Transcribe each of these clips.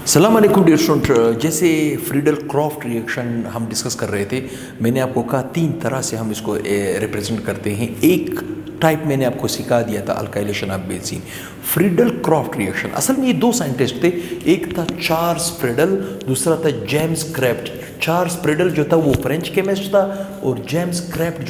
सलाम अलैकुम dear student. जैसे फ्रीडल क्रॉफ्ट रिएक्शन हम डिस्कस कर रहे थे, मैंने आपको कहा तीन तरह से हम इसको रिप्रेजेंट करते हैं। एक टाइप मैंने आपको सिखा दिया था, alkylation of benzene. Friedel Crafts reaction, असल में ये दो साइंटिस्ट थे, एक था चार्ल्स फ्रीडल, दूसरा था जेम्स क्राफ्ट। चार्ल्स फ्रीडल जो था वो फ्रेंच केमिस्ट था और जेम्स क्राफ्ट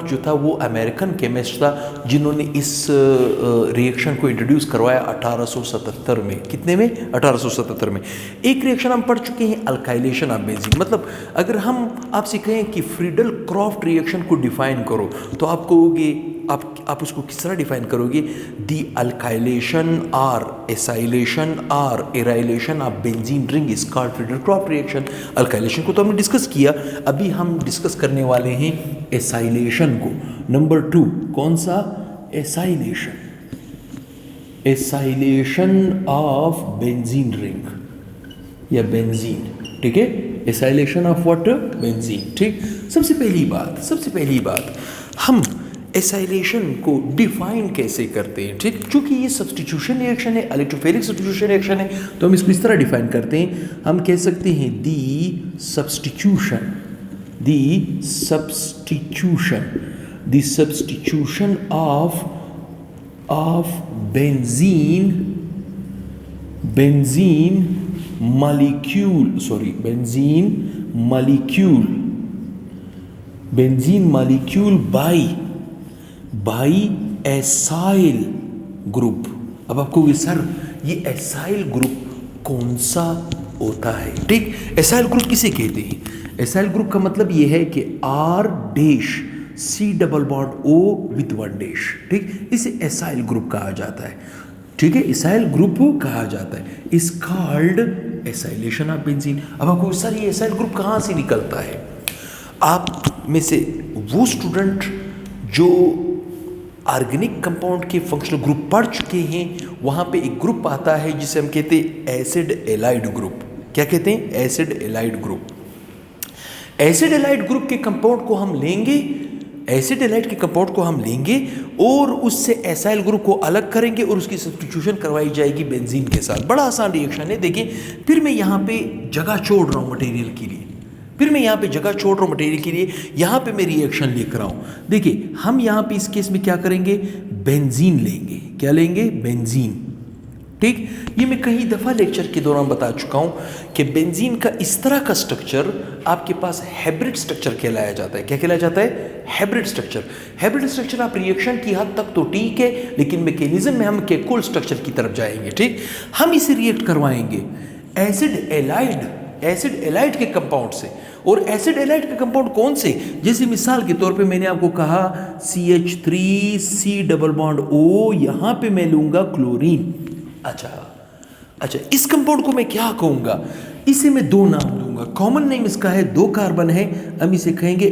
जो था वो अमेरिकन केमिस्ट था, जिन्होंने इस रिएक्शन को इंट्रोड्यूस करवाया 1877 में। कितने में? 1877 में। एक रिएक्शन हम पढ़ चुके हैं, अल्काइलेशन ऑफ बेंजीन। मतलब अगर हम आपसे कहें कि फ्रीडल क्रॉफ्ट रिएक्शन को डिफाइन करो, तो आप कहोगे, आप उसको किस तरह डिफाइन करोगे? दी अल्काइलेशन और एसाइलेशन और arylation of benzene ring is called Friedel Crafts reaction. Alkylation को तो हमने डिस्कस किया, अभी हम डिस्कस करने वाले हैं एसाइलेशन को। नंबर 2 कौन सा? Acylation. Acylation of benzene ring या बेंजीन, ठीक है। Acylation of what? बेंजीन, ठीक। सबसे पहली बात हम एसाइलेशन को डिफाइन कैसे करते हैं, ठीक। चूंकि ये सब्स्टिट्यूशन रिएक्शन है, इलेक्ट्रोफिलिक सब्स्टिट्यूशन रिएक्शन है, तो हम इसको इस तरह डिफाइन करते हैं। हम कह सकते हैं the substitution of benzene molecule by acyl group. अब आपको सर ये एसाइल ग्रुप कौन सा होता है, ठीक। एसाइल ग्रुप किसे कहते हैं? एसाइल ग्रुप का मतलब ये है कि R⁻C⁻O विद 1 ठीक। इसे एसाइल ग्रुप कहा जाता है, ठीक है। एसाइल ग्रुप कहा जाता है, is called acylation of benzene. अब आपको सर ये एसाइल ग्रुप कहाँ से निकलता है? आप में से वो स्टूडेंट जो ऑर्गेनिक कंपाउंड के फंक्शनल ग्रुप पढ़ चुके हैं, वहाँ पे एक ग्रुप आता है जिसे हम कहते हैं एसिड एलाइड ग्रुप। क्या कहते हैं? Acid allied group. Acid allied group के कंपाउंड को हम लेंगे और उससे एसाइल ग्रुप को अलग करेंगे और उसकी सब्स्टिट्यूशन करवाई जाएगी बेंजीन के साथ। बड़ा आसान रिएक्शन है। देखिए, फिर मैं यहाँ पे जगह छोड़ रहा हूँ मटेरियल के लिए, यहाँ पे मैं रिएक्शन लिख रहा हूँ। देखिए, हम यहाँ पे इस केस में क्या करेंगे? बेंजीन लेंगे। क्या लेंगे? बेंजीन, ठीक। ये मैं कई दफ़ा लेक्चर के दौरान बता चुका हूँ कि बेंजीन का इस तरह का स्ट्रक्चर आपके पास हाइब्रिड स्ट्रक्चर कहलाया जाता है। क्या कहलाया जाता है? Hybrid structure. आप रिएक्शन की हद तक तो ठीक है, लेकिन मैकेनिज्म में हम केकुल स्ट्रक्चर की तरफ जाएंगे, ठीक। हम इसे रिएक्ट करवाएंगे एसिड एलाइड के कंपाउंड से। और एसिड एलाइड के कंपाउंड कौन से? जैसे मिसाल के तौर पे मैंने आपको कहा CH3C⁻O, यहाँ पे मैं लूंगा क्लोरीन। अच्छा, इस कंपाउंड को मैं क्या कहूँगा? इसे मैं दो नाम दूंगा। कॉमन नेम इसका है, 2 कार्बन है, हम इसे कहेंगे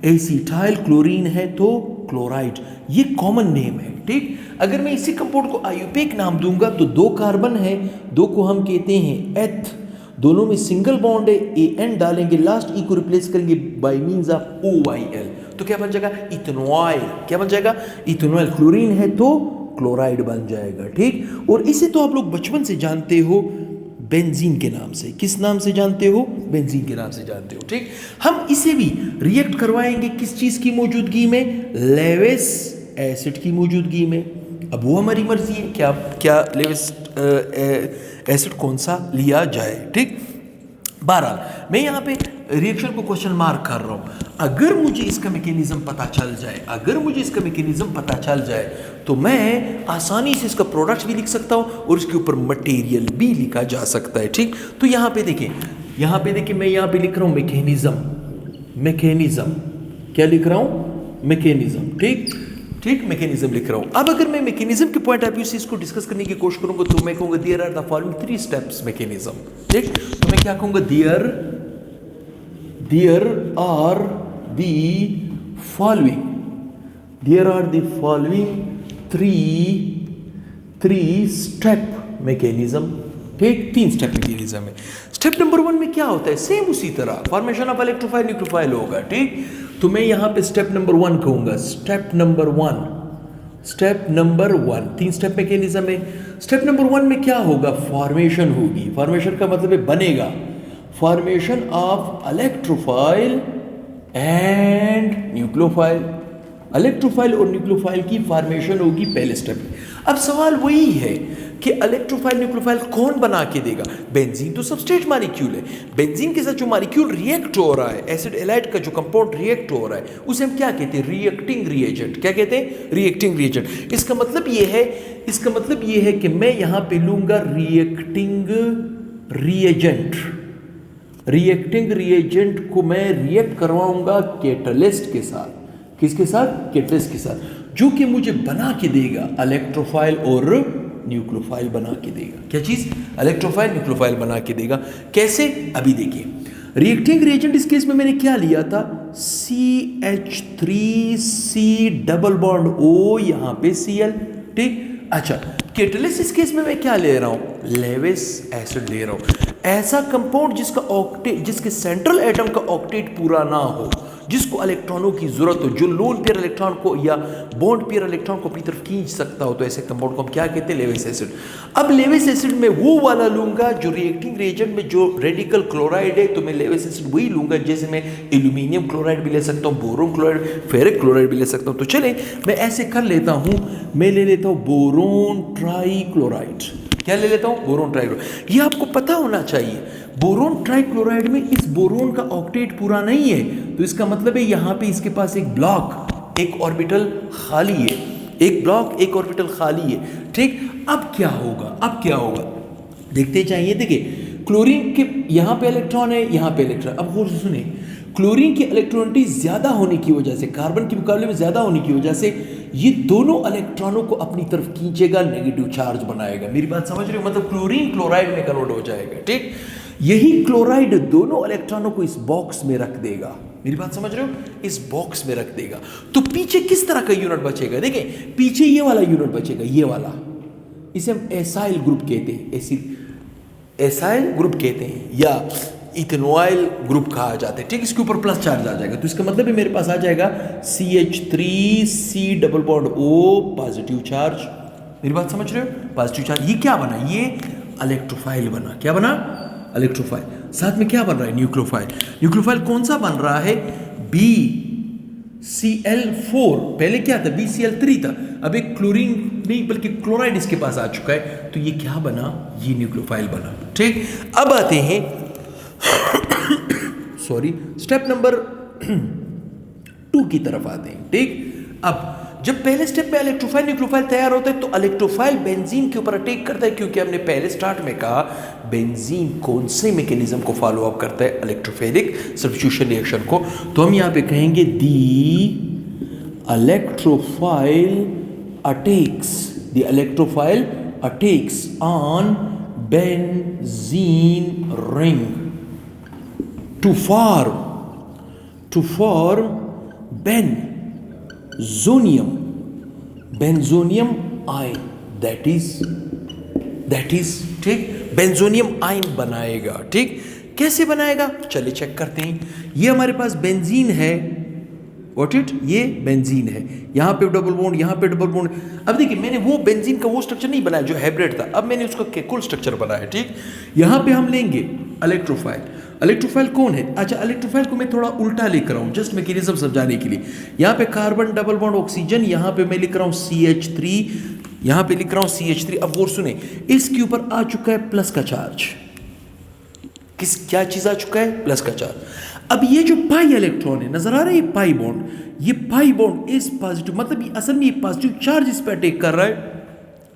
एसिटाइल क्लोरीन है तो क्लोराइड। ये कॉमन नेम है, ठीक। अगर मैं इसी कंपाउंड को आयुपेक नाम दूंगा तो 2 कार्बन है, 2 को हम कहते हैं एथ, दोनों में सिंगल बॉन्ड है, AN डालेंगे, लास्ट E को रिप्लेस करेंगे बाय मींस ऑफ OYL, तो क्या बन जाएगा? इथेनॉइल। क्या बन जाएगा? इथेनॉइल। क्लोरीन है तो क्लोराइड बन जाएगा, ठीक। और इसे तो आप लोग बचपन से जानते हो बेंजीन के नाम से। किस नाम से जानते हो? बेंजीन के नाम से जानते हो, ठीक। हम इसे भी रिएक्ट करवाएंगे किस चीज की मौजूदगी में? लेविस एसिड की मौजूदगी में। अब वो हमारी मर्जी है क्या लेविस एसिड कौन सा लिया जाए, ठीक। बहरहाल मैं यहाँ पे रिएक्शन को क्वेश्चन मार्क कर रहा हूँ। अगर मुझे इसका मैकेनिज्म पता चल जाए तो मैं आसानी से इसका प्रोडक्ट भी लिख सकता हूँ और इसके ऊपर मटेरियल भी लिखा जा सकता है, ठीक। तो यहाँ पे देखिए, मैं यहाँ पे लिख रहा हूँ मैकेनिज्म। क्या लिख रहा हूँ? मैकेनिज्म, ठीक। मैकेनिज्म लिख रहा हूँ। अब अगर मैं मैकेनिज्म के पॉइंट ऑफ व्यू से इसको डिस्कस करने की कोशिश करूंगा तो मैं कहूँगा there are the following 3 steps mechanism, ठीक। तो मैं क्या कहूँगा? There are the following 3 step mechanism, ठीक। 3 स्टेप मैकेनिज्म है। स्टेप नंबर 1 में क्या होता है? सेम उसी तरह फॉर्मेशन ऑफ इलेक्ट्रोफाइल न्यूक्लियोफाइल होगा, ठीक। तो मैं यहाँ पे स्टेप नंबर 1 कहूँगा। Step number 1 step number 1, 3 step mechanism है। स्टेप नंबर 1 में क्या होगा? फॉर्मेशन होगी। फॉर्मेशन का मतलब है बनेगा, formation of electrophile and nucleophile. Electrophile और न्यूक्लियोफाइल की फॉर्मेशन होगी पहले स्टेप में। अब सवाल वही है कि इलेक्ट्रोफाइल न्यूक्लियोफाइल कौन बना के देगा? बेंजीन तो सबस्ट्रेट मॉलिक्यूल है। बेंजीन के साथ जो मॉलिक्यूल रिएक्ट हो रहा है, एसिड एलाइड का जो कंपाउंड रिएक्ट हो रहा है, उसे हम क्या कहते हैं? Reacting reagent. क्या कहते हैं? Reacting reagent. इसका मतलब ये है कि मैं यहां पे लूंगा रिएक्टिंग रिएजेंट। रिएक्टिंग रिएजेंट को मैं रिएक्ट करवाऊंगा कैटलिस्ट के साथ। किसके साथ? कैटलिस्ट के साथ, जो कि मुझे बना के देगा इलेक्ट्रोफाइल और न्यूक्लियोफाइल बना के देगा। क्या चीज? इलेक्ट्रोफाइल न्यूक्लियोफाइल बना के देगा। कैसे? अभी देखिए, रिएक्टिंग रिएजेंट इस केस में मैंने क्या लिया था? CH3C डबल बॉन्ड O, यहां पे Cl। ठीक। अच्छा, कैटलिस्ट इस केस में मैं क्या ले रहा हूं? लेविस एसिड ले रहा हूं। ऐसा कंपाउंड जिसके सेंट्रल एटम का ऑक्टेट पूरा ना हो, जिसको इलेक्ट्रॉनों की जरूरत हो, जो लोन पेयर इलेक्ट्रॉन को या बॉन्ड पेयर इलेक्ट्रॉन को अपनी तरफ खींच सकता हो, तो ऐसे कंपाउंड को हम क्या कहते हैं? Lewis acid. अब लेविस एसिड में वो वाला लूंगा जो रिएक्टिंग रिएजेंट में जो रेडिकल क्लोराइड है, तो मैं लेविस एसिड वही लूंगा। जैसे मैं एल्यूमिनियम क्लोराइड भी ले सकता हूँ, बोरोन क्लोराइड, फेरिक क्लोराइड भी ले सकता हूँ। तो चले मैं ऐसे कर लेता हूँ, मैं ले लेता हूँ बोरोन ट्राइक्लोराइड। क्या ले लेता हूँ? Boron trichloride. ये आपको पता होना चाहिए, बोरोन ट्राइक्लोराइड में इस बोरोन का ऑक्टेट पूरा नहीं है, तो इसका मतलब है यहां पे इसके पास एक ब्लॉक, एक ऑर्बिटल खाली है। एक ब्लॉक, एक ऑर्बिटल खाली है। ठीक। अब क्या होगा? देखते चाहिए। देखिए, क्लोरीन के यहां पे इलेक्ट्रॉन है, यहां पे इलेक्ट्रॉन। अब गौर से सुने, क्लोरीन की इलेक्ट्रॉनिटी ज्यादा होने की वजह से, कार्बन के मुकाबले में ज्यादा होने की वजह से, ये दोनों इलेक्ट्रॉनों को अपनी तरफ खींचेगा, नेगेटिव चार्ज बनाएगा। मेरी बात समझ रहे हो? मतलब क्लोरीन क्लोराइड में कन्वर्ट हो जाएगा। ठीक। यही क्लोराइड दोनों इलेक्ट्रॉनों को इस बॉक्स में रख देगा। मेरी बात समझ रहे हो? इस बॉक्स में रख देगा। तो पीछे किस तरह का यूनिट बचेगा? देखें, पीछे ये वाला यूनिट बचेगा, ये वाला। इसे हम एसाइल ग्रुप कहते हैं, एसाइल ग्रुप कहते हैं, या इथेनॉइल ग्रुप कहा जाता है। ठीक। इसके ऊपर प्लस चार्ज आ जाएगा, तो इसका मतलब है मेरे पास आ जाएगा CH3C double bond O, positive charge. मेरी बात समझ रहे हो? Positive charge. ये क्या बना? ये इलेक्ट्रोफाइल बना। क्या बना? इलेक्ट्रोफाइल। साथ में क्या बन रहा है? न्यूक्लियोफाइल। न्यूक्लियोफाइल कौन सा बन रहा है? BCl4। पहले क्या था? BCl3 था। अब एक क्लोरीन नहीं बल्कि क्लोराइड इसके पास आ चुका है, तो ये क्या बना? ये न्यूक्लियोफाइल बना। ठीक। अब आते हैं सॉरी, स्टेप नंबर 2 की तरफ आते हैं। ठीक। अब जब पहले स्टेप में इलेक्ट्रोफाइल न्यूक्लियोफाइल तैयार होता है, तो इलेक्ट्रोफाइल बेंजीन के ऊपर अटैक करता है, क्योंकि हमने पहले स्टार्ट में कहा बेंजीन कौन से मैकेनिज्म को फॉलो अप करता है? इलेक्ट्रोफिलिक सब्स्टिट्यूशन रिएक्शन को। तो हम यहां पे कहेंगे the electrophile attacks on benzene ring to form benzonium ion, that is ठीक, बेंजोनियम आयन बनाएगा। ठीक। कैसे बनाएगा? चलिए चेक करते हैं। ये हमारे पास बेंजीन है, Got it? ये बेंजीन है, यहाँ पे डबल बॉन्ड, यहाँ पे डबल बॉन्ड। अब देखिए, मैंने वो बेंजीन का वो स्ट्रक्चर नहीं बनाया जो हाइब्रिड था, अब मैंने उसका केकुल स्ट्रक्चर बनाया। ठीक। यहाँ पे हम लेंगे इलेक्ट्रोफाइल। इलेक्ट्रोफाइल कौन है? अच्छा, इलेक्ट्रोफाइल को मैं थोड़ा उल्टा लिख रहा हूँ जस्ट मैकेनिज्म समझाने के लिए। यहाँ पे कार्बन डबल बॉन्ड ऑक्सीजन, यहाँ पे मैं लिख रहा हूँ CH3, यहाँ पे लिख रहा हूँ CH3। अब वो सुने, इसके ऊपर आ चुका है प्लस का चार्ज। क्या चीज आ चुका है? प्लस का चार्ज। अब ये जो पाई इलेक्ट्रॉन है, नजर आ रहा है? ये पाई बॉन्ड, ये पाई बॉन्ड इस पॉजिटिव, मतलब ये असल में ये पॉजिटिव चार्ज इस पे अटैक कर रहा है।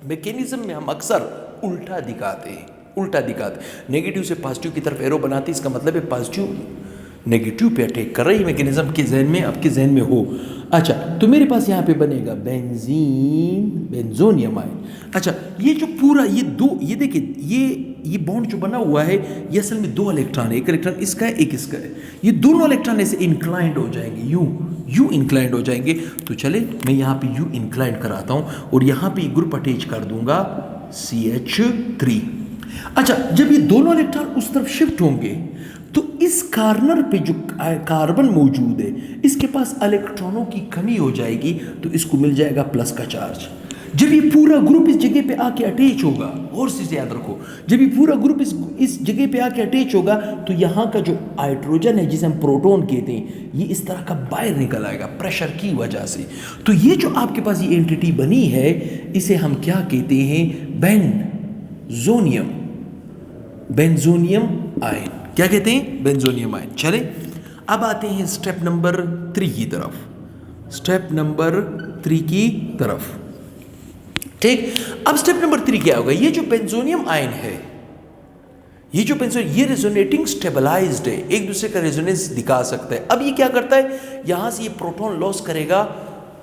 मैकेनिज्म में हम अक्सर उल्टा दिखाते हैं, नेगेटिव से पॉजिटिव की तरफ एरो बनाते हैं। इसका मतलब है पॉजिटिव नेगेटिव पे अटैक कर रही है। मैकेनिज्म के जहन में, आपके जहन में हो। अच्छा, तो मेरे पास यहाँ पे बनेगा बेंजोनियम आयन। अच्छा, ये जो पूरा ये देखिए, ये बॉन्ड जो बना हुआ है, ये असल में 2 इलेक्ट्रॉन है, एक इलेक्ट्रॉन इसका है, एक इसका है। ये दोनों इलेक्ट्रॉन ऐसे इंक्लाइंड हो जाएंगे, यू इंक्लाइंड हो जाएंगे। तो चले मैं यहाँ पे यू इंक्लाइंड कराता हूँ और यहाँ पे ग्रुप अटैच कर दूंगा CH3। अच्छा, जब ये दोनों इलेक्ट्रॉन उस तरफ शिफ्ट होंगे, तो इस कार्नर पे जो कार्बन मौजूद है इसके पास इलेक्ट्रॉनों की कमी हो जाएगी, तो इसको मिल जाएगा प्लस का चार्ज। जब ये पूरा ग्रुप इस जगह पे आके अटैच होगा, और चीज़ याद रखो, जब ये पूरा ग्रुप इस जगह पे आके अटैच होगा तो यहाँ का जो हाइड्रोजन है जिसे हम प्रोटॉन कहते हैं, ये इस तरह का बाहर निकल आएगा प्रेशर की वजह से। तो ये जो आपके पास ये एंटिटी बनी है इसे हम क्या कहते हैं? बेंजोनियम, बेंजोनियम आयन। क्या कहते हैं? बेंजोनियम आयन। चले अब आते हैं स्टेप नंबर 3 की तरफ, स्टेप नंबर 3 की तरफ। ठीक, अब स्टेप नंबर 3 क्या होगा? ये जो बेंजोनियम आयन है, ये जो बेंजोनियम, ये रेजोनेटिंग स्टेबलाइज्ड है, एक दूसरे का रेजोनेंस दिखा सकता है। अब ये क्या करता है? यहां से ये प्रोटॉन लॉस करेगा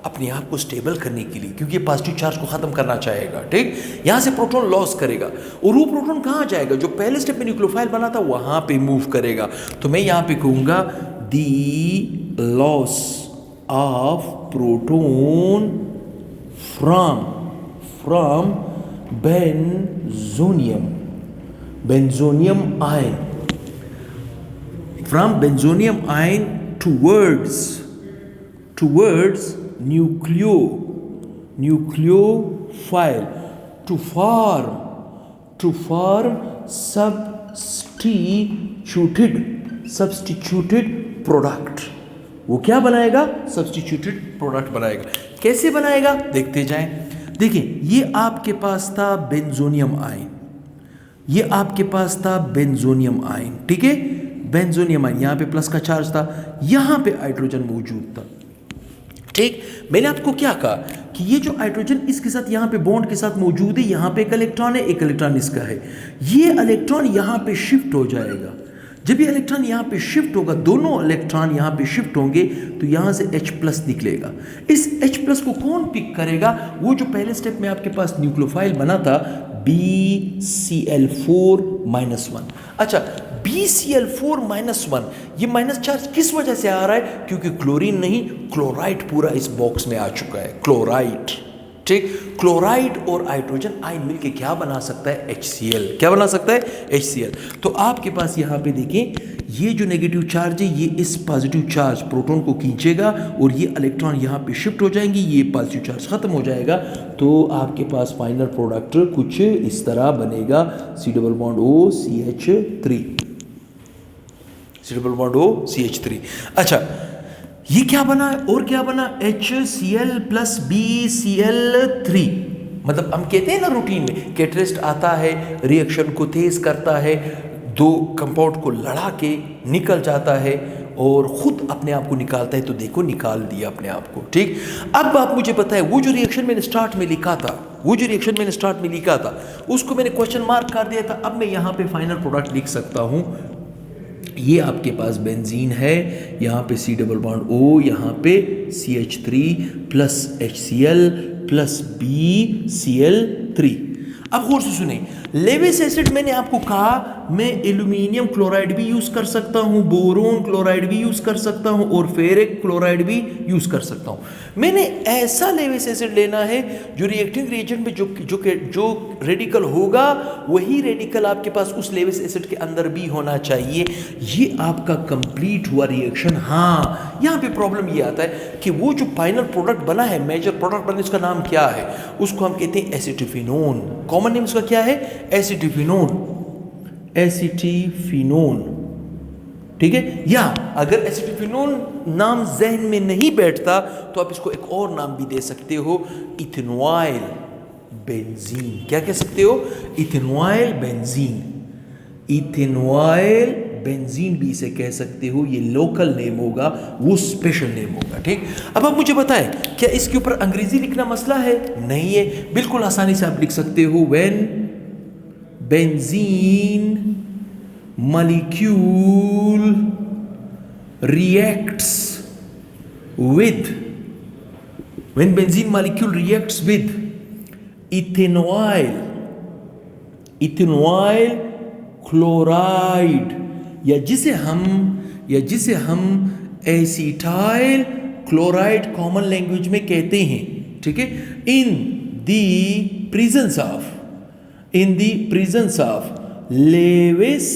अपने आप को स्टेबल करने के लिए, क्योंकि पॉजिटिव चार्ज को खत्म करना चाहेगा। ठीक, यहां से प्रोटॉन लॉस करेगा और वो प्रोटॉन कहां जाएगा? जो पहले स्टेप में न्यूक्लियोफाइल बना था वहां पे मूव करेगा। तो मैं यहां पे कहूंगा the loss of proton from benzonium ion, from benzonium ion towards nucleophile to form substituted product। वो क्या बनाएगा? सब्स्टिट्यूटेड प्रोडक्ट बनाएगा। कैसे बनाएगा देखते जाएं। देखिए, ये आपके पास था बेंजोनियम आयन, ये आपके पास था बेंजोनियम आयन। ठीक है, बेंजोनियम आयन, यहां पे प्लस का चार्ज था, यहां पे हाइड्रोजन मौजूद था। ठीक, मैंने आपको क्या कहा कि ये जो हाइड्रोजन इसके साथ यहां पे बॉन्ड के साथ मौजूद है, यहां पे एक इलेक्ट्रॉन है, एक इलेक्ट्रॉन इसका है। ये इलेक्ट्रॉन यहां पे शिफ्ट हो जाएगा। जब ये इलेक्ट्रॉन यहाँ पे शिफ्ट होगा, दोनों इलेक्ट्रॉन यहाँ पे शिफ्ट होंगे, तो यहाँ से H+ निकलेगा। इस H+ को कौन पिक करेगा? वो जो पहले स्टेप में आपके पास न्यूक्लियोफाइल बना था BCl4-1। अच्छा, BCl4-1, ये माइनस चार्ज किस वजह से आ रहा है? क्योंकि क्लोरीन नहीं, क्लोराइड पूरा इस बॉक्स में आ चुका है, क्लोराइड। ठीक, क्लोराइड और हाइड्रोजन आयन मिलके क्या बना सकता है? HCl। क्या बना सकता है? HCl। तो आपके पास यहाँ पे देखें, ये जो नेगेटिव चार्ज है ये इस पॉजिटिव चार्ज प्रोटॉन को खींचेगा और ये इलेक्ट्रॉन यहाँ पे शिफ्ट हो जाएंगे, ये पॉजिटिव चार्ज खत्म हो जाएगा। तो आपके पास फाइनल प्रोडक्ट कुछ इस तरह बनेगा, C+O CH3। अच्छा, ये क्या बना और क्या बना? HCl + BCl3। मतलब हम कहते हैं ना रूटीन में, कैटलिस्ट आता है, रिएक्शन को तेज करता है, दो कंपाउंड को लड़ा के निकल जाता है और खुद अपने आप को निकालता है। तो देखो, निकाल दिया अपने आप को। ठीक, अब आप मुझे बताएं, वो जो रिएक्शन मैंने स्टार्ट में लिखा था, उसको मैंने क्वेश्चन मार्क कर दिया था। अब मैं यहाँ पे फाइनल प्रोडक्ट लिख सकता हूँ। ये आपके पास बेंजीन है, यहाँ पे C+O, यहाँ पे CH3 + HCl + BCl3। अब गौर से सुने, लेविस एसिड मैंने आपको कहा मैं एल्यूमिनियम क्लोराइड भी यूज कर सकता हूं, बोरोन क्लोराइड भी यूज कर सकता हूं और फेरिक क्लोराइड भी यूज कर सकता हूं। मैंने ऐसा लेविस एसिड लेना है जो रिएक्टिंग रिएजेंट में जो रेडिकल होगा वही रेडिकल आपके पास उस लेविस एसिड के अंदर भी होना चाहिए। ये आपका कंप्लीट हुआ रिएक्शन। हाँ, यहाँ पे प्रॉब्लम ये आता है कि वो जो फाइनल प्रोडक्ट बना है, मेजर प्रोडक्ट बना, उसका नाम क्या है? उसको हम कहते हैं एसिटिफिनोन। कॉमन नेम उसका क्या है? एसिटिफिनोन। ठीक है, या अगर एसिटिफिनोन नाम जहन में नहीं बैठता तो आप इसको एक और नाम भी दे सकते हो, इथेनॉइल बेंजीन। क्या कह सकते हो? Ethanoyl benzene. इथेनॉइल बेंजीन भी इसे कह सकते हो। ये लोकल नेम होगा, वो स्पेशल नेम होगा। ठीक, अब आप मुझे बताएं, क्या इसके ऊपर अंग्रेजी लिखना मसला है? नहीं है, बिल्कुल आसानी से आप लिख सकते हो, when benzene molecule reacts with ethenoyl chloride या जिसे हम एसिटाइल क्लोराइड कॉमन लैंग्वेज में कहते हैं। ठीक है, in the presence of Lewis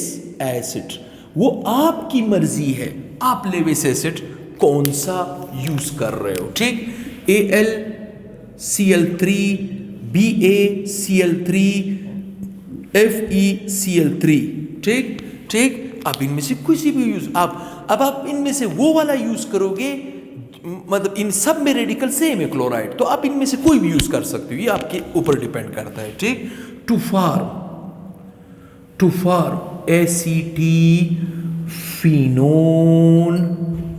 acid, वो आपकी मर्जी है, आप लेविस एसिड कौन सा यूज कर रहे हो। ठीक, AlCl3, BaCl3, FeCl3। ठीक ठीक, आप इनमें से किसी भी यूज आप इनमें से वो वाला यूज करोगे, मतलब इन सब में रेडिकल सेम है क्लोराइड, तो आप इनमें से कोई भी यूज कर सकते हो, ये आपके ऊपर डिपेंड करता है। ठीक, टू फार्म एसीटीफिनोन,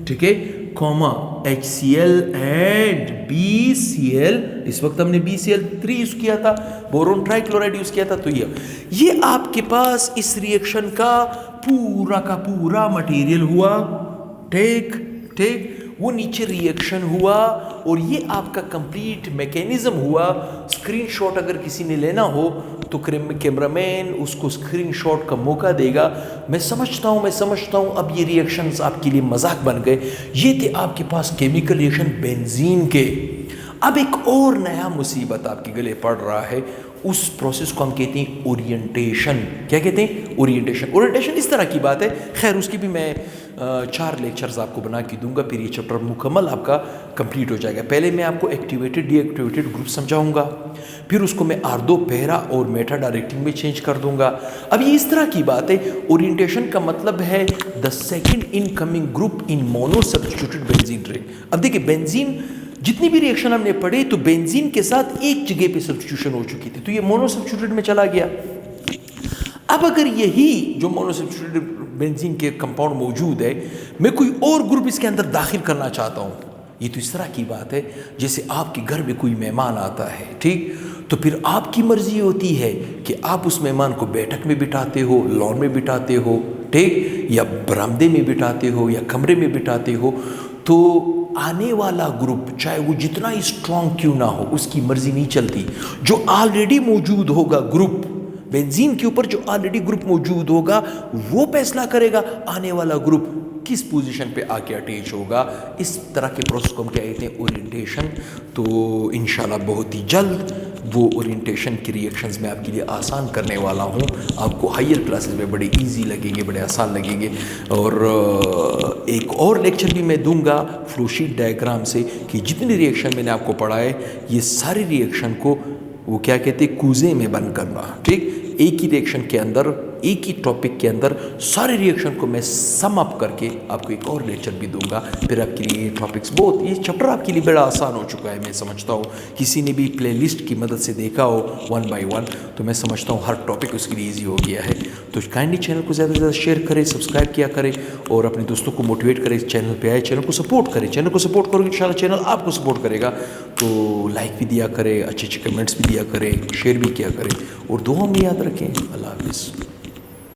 ठीक है, कॉमा HCl एंड BCl, इस वक्त हमने BCl3 यूज किया था, बोरोन ट्राइक्लोराइड यूज किया था। तो ये आपके पास इस रिएक्शन का पूरा मटेरियल हुआ। ठीक ठीक, वो नीचे रिएक्शन हुआ और ये आपका कंप्लीट मैकेनिज्म हुआ। स्क्रीनशॉट अगर किसी ने लेना हो तो कैमरामैन उसको स्क्रीनशॉट का मौका देगा। मैं समझता हूँ अब ये रिएक्शंस आपके लिए मजाक बन गए। ये थे आपके पास केमिकल रिएक्शन बेंजीन के। अब एक और नया मुसीबत आपके गले पड़ रहा है, उस प्रोसेस को हम कहते हैं ओरिएंटेशन। क्या कहते हैं? ओरिएंटेशन इस तरह की बात है, खैर उसकी भी मैं 4 लेक्चर्स आपको बना के दूंगा, फिर ये चैप्टर मुकम्मल आपका कंप्लीट हो जाएगा। पहले मैं आपको एक्टिवेटेड डीएक्टिवेटेड ग्रुप समझाऊंगा, फिर उसको मैं आर्दो पैरा और मेटा डायरेक्टिंग में चेंज कर दूंगा। अब ये इस तरह की बात है, ओरिएंटेशन का मतलब है the second incoming group in mono substituted benzene ring. अब देखिए, बेंजीन जितनी भी रिएक्शन हमने पढ़े तो बेंजीन के साथ एक जगह पे सब्स्टिट्यूशन हो चुकी थी, तो ये मोनो सब्स्टिट्यूटेड में चला गया। अब अगर यही जो मोनो सब्स्टिट्यूटेड बेंजीन के कंपाउंड मौजूद है, मैं कोई और ग्रुप इसके अंदर दाखिल करना चाहता हूँ, ये तो इस तरह की बात है जैसे आपके घर में कोई मेहमान आता है, ठीक, तो फिर आपकी मर्जी होती है कि आप उस मेहमान को बैठक में बिठाते हो, लॉन में बिठाते हो, ठीक, या बरामदे में बिठाते हो या कमरे में बिठाते हो। तो आने वाला ग्रुप चाहे वो जितना ही स्ट्रांग क्यों ना हो, उसकी मर्जी नहीं चलती। जो ऑलरेडी मौजूद होगा ग्रुप बेंजीन के ऊपर, जो ऑलरेडी ग्रुप मौजूद होगा, वो फैसला करेगा आने वाला ग्रुप किस पोजीशन पे आके अटैच होगा। इस तरह के प्रोसेस को हम क्या कहते हैं? ओरिएंटेशन। तो इंशाल्लाह बहुत ही जल्द वो ओरिएंटेशन की रिएक्शंस मैं आपके लिए आसान करने वाला हूँ। आपको हायर क्लासेस में बड़े इजी लगेंगे, बड़े आसान लगेंगे। और एक और लेक्चर भी मैं दूंगा फ्लोशीट डायग्राम से कि जितनी रिएक्शन मैंने आपको पढ़ाए, ये सारी रिएक्शन को वो क्या कहते हैं? कूजे में बंद करना। ठीक, एक ही रिएक्शन के अंदर, एक ही टॉपिक के अंदर सारे रिएक्शन को मैं सम अप करके आपको एक और लेक्चर भी दूंगा। फिर आपके लिए ये टॉपिक्स बहुत, ये चैप्टर आपके लिए बड़ा आसान हो चुका है। मैं समझता हूँ किसी ने भी प्लेलिस्ट की मदद से देखा हो 1 by 1, तो मैं समझता हूँ हर टॉपिक उसके लिए ईजी हो गया है। तो काइंडली चैनल को ज़्यादा से ज़्यादा शेयर करें, सब्सक्राइब किया करें और अपने दोस्तों को मोटिवेट करें, चैनल पे आए, चैनल को सपोर्ट करें। चैनल को सपोर्ट करोगे इंशाल्लाह चैनल आपको सपोर्ट करेगा। तो लाइक भी दिया करें, अच्छे अच्छे कमेंट्स भी दिया करें, शेयर भी किया करें और दुआ में याद रखें। अल्लाह हाफिज़।